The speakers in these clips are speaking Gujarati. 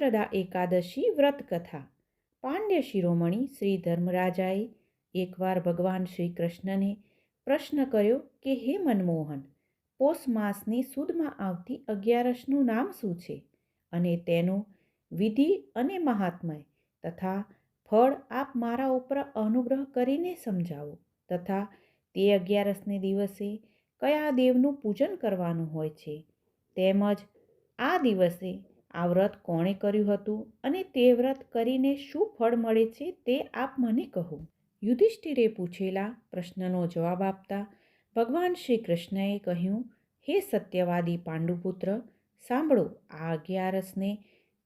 પુત્રદા એકાદશી વ્રત કથા. પાંડ્ય શિરોમણી શ્રી ધર્મરાજાએ એકવાર ભગવાન શ્રી કૃષ્ણને પ્રશ્ન કર્યો કે હે મનમોહન, પોષ માસની સુદમાં આવતી અગિયારસનું નામ શું છે અને તેનો વિધિ અને મહાત્મય તથા ફળ આપ મારા ઉપર અનુગ્રહ કરીને સમજાવો, તથા તે અગિયારસને દિવસે કયા દેવનું પૂજન કરવાનું હોય છે, તેમજ આ દિવસે આ વ્રત કોણે કર્યું હતું અને તે વ્રત કરીને શું ફળ મળે છે તે આપ મને કહો. યુધિષ્ઠિરે પૂછેલા પ્રશ્નનો જવાબ આપતા ભગવાન શ્રી કૃષ્ણએ કહ્યું, હે સત્યવાદી પાંડુપુત્ર, સાંભળો. આ અગિયારસને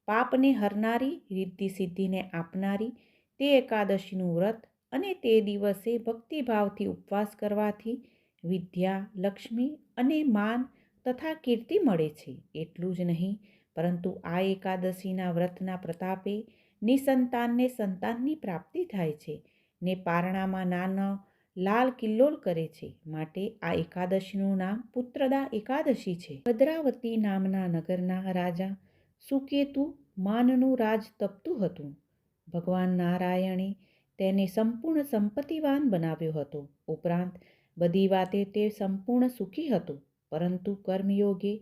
પાપને હરનારી, રિદ્ધિ સિદ્ધિને આપનારી તે એકાદશીનું વ્રત અને તે દિવસે ભક્તિભાવથી ઉપવાસ કરવાથી વિદ્યા, લક્ષ્મી અને માન તથા કીર્તિ મળે છે. એટલું જ નહીં, પરંતુ આ એકાદશીના વ્રતના પ્રતાપે નિસંતાનને સંતાનની પ્રાપ્તિ થાય છે ને પારણામાં નાનો લાલ કિલ્લોલ કરે છે. માટે આ એકાદશીનું નામ પુત્રદા એકાદશી છે. ભદ્રાવતી નામના નગરના રાજા સુકેતુ માનનું રાજ તપતું હતું. ભગવાન નારાયણે તેને સંપૂર્ણ સંપત્તિવાન બનાવ્યો હતો. ઉપરાંત બધી વાતે તે સંપૂર્ણ સુખી હતો, પરંતુ કર્મયોગે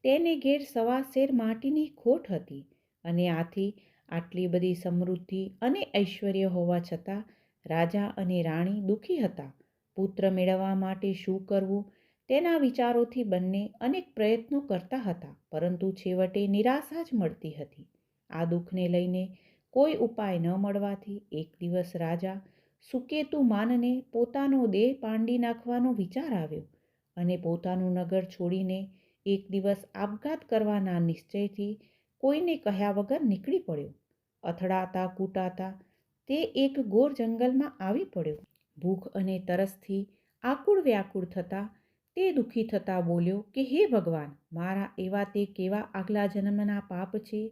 તેને ઘેર સવા શેર માટીની ખોટ હતી અને આથી આટલી બધી સમૃદ્ધિ અને ઐશ્વર્ય હોવા છતાં રાજા અને રાણી દુઃખી હતા. પુત્ર મેળવવા માટે શું કરવું તેના વિચારોથી બંને અનેક પ્રયત્નો કરતા હતા, પરંતુ છેવટે નિરાશા જ મળતી હતી. આ દુઃખને લઈને કોઈ ઉપાય ન મળવાથી એક દિવસ રાજા સુકેતુ માનને પોતાનો દેહ પાંડી નાખવાનો વિચાર આવ્યો અને પોતાનું નગર છોડીને એક દિવસ આપઘાત કરવાના નિશ્ચયથી કોઈને કહ્યા વગર નીકળી પડ્યો. અથડાતા કૂટાતા તે એક ઘોર જંગલમાં આવી પડ્યો. ભૂખ અને તરસથી આકુળ વ્યાકુળ થતાં તે દુઃખી થતાં બોલ્યો કે હે ભગવાન, મારા એવા તે કેવા આગલા જન્મના પાપ છે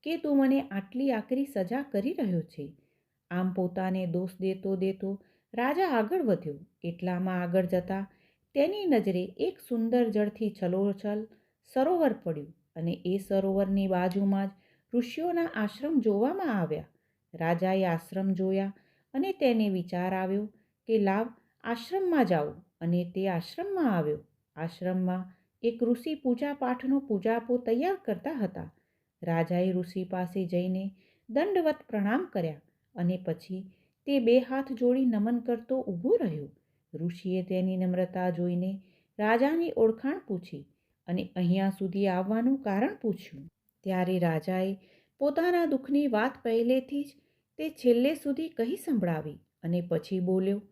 કે તું મને આટલી આકરી સજા કરી રહ્યો છે. આમ પોતાને દોષ દેતો દેતો રાજા આગળ વધ્યો. એટલામાં આગળ જતા તેની નજરે એક સુંદર જળથી છલોછલ સરોવર પડ્યું અને એ સરોવરની બાજુમાં જ ઋષિઓના આશ્રમ જોવામાં આવ્યા. રાજાએ આશ્રમ જોયા અને તેને વિચાર આવ્યો કે લાવ આશ્રમમાં જાઉં, અને તે આશ્રમમાં આવ્યો. આશ્રમમાં એક ઋષિ પૂજા પાઠનો પૂજાપો તૈયાર કરતા હતા. રાજાએ ઋષિ પાસે જઈને દંડવત પ્રણામ કર્યા અને પછી તે બે હાથ જોડી નમન કરતો ઊભો રહ્યો. ઋષિએ તેની નમ્રતા જોઈને રાજાની ઓળખાણ પૂછી અને અહીંયા સુધી આવવાનું કારણ પૂછ્યું. ત્યારે રાજાએ પોતાના દુઃખની વાત પહેલેથી જ તે છેલ્લે સુધી કહી સંભળાવી અને પછી બોલ્યો,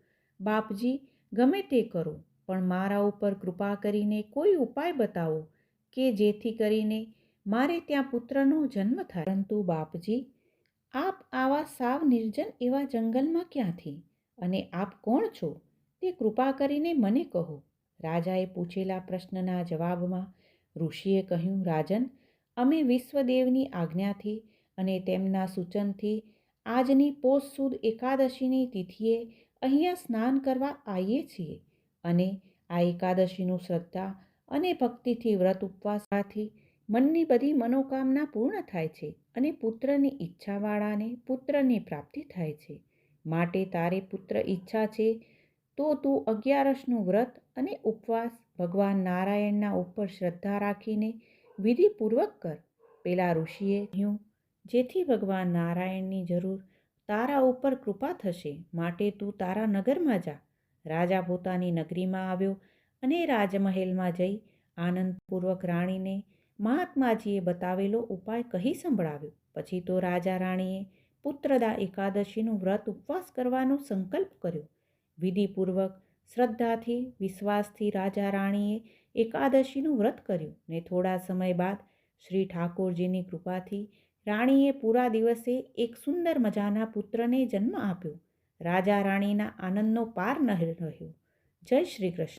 બાપજી, ગમે તે કરો, પણ મારા ઉપર કૃપા કરીને કોઈ ઉપાય બતાવો કે જેથી કરીને મારે ત્યાં પુત્રનો જન્મ થાય. પરંતુ બાપજી, આપ આવા સાવ નિર્જન એવા જંગલમાં ક્યાંથી, અને આપ કોણ છો તે કૃપા કરીને મને કહો. રાજાએ પૂછેલા પ્રશ્નના જવાબમાં ઋષિએ કહ્યું, રાજન, અમે વિશ્વદેવની આજ્ઞાથી અને તેમના સૂચનથી આજની પોષ સુદ એકાદશીની તિથિએ અહીંયા સ્નાન કરવા આવીએ છીએ અને આ એકાદશીનું શ્રદ્ધા અને ભક્તિથી વ્રત ઉપવાસથી મનની બધી મનોકામના પૂર્ણ થાય છે અને પુત્રની ઈચ્છાવાળાને પુત્રની પ્રાપ્તિ થાય છે. માટે તારે પુત્ર ઈચ્છા છે તો તું અગિયારસનું વ્રત અને ઉપવાસ ભગવાન નારાયણના ઉપર શ્રદ્ધા રાખીને વિધિપૂર્વક કર. પેલા ઋષિએ કહ્યું, જેથી ભગવાન નારાયણની જરૂર તારા ઉપર કૃપા થશે, માટે તું તારા નગરમાં જા. રાજા પોતાની નગરીમાં આવ્યો અને રાજમહેલમાં જઈ આનંદપૂર્વક રાણીને મહાત્માજીએ બતાવેલો ઉપાય કહી સંભળાવ્યો. પછી તો રાજા રાણીએ પુત્રદા એકાદશીનું વ્રત ઉપવાસ કરવાનો સંકલ્પ કર્યો. વિધિપૂર્વક શ્રદ્ધાથી વિશ્વાસથી રાજા રાણીએ એકાદશીનું વ્રત કર્યું ને થોડા સમય બાદ શ્રી ઠાકોરજીની કૃપાથી રાણીએ પૂરા દિવસે એક સુંદર મજાના પુત્રને જન્મ આપ્યો. રાજા રાણીના આનંદનો પાર ન રહ્યો. જય શ્રી કૃષ્ણ.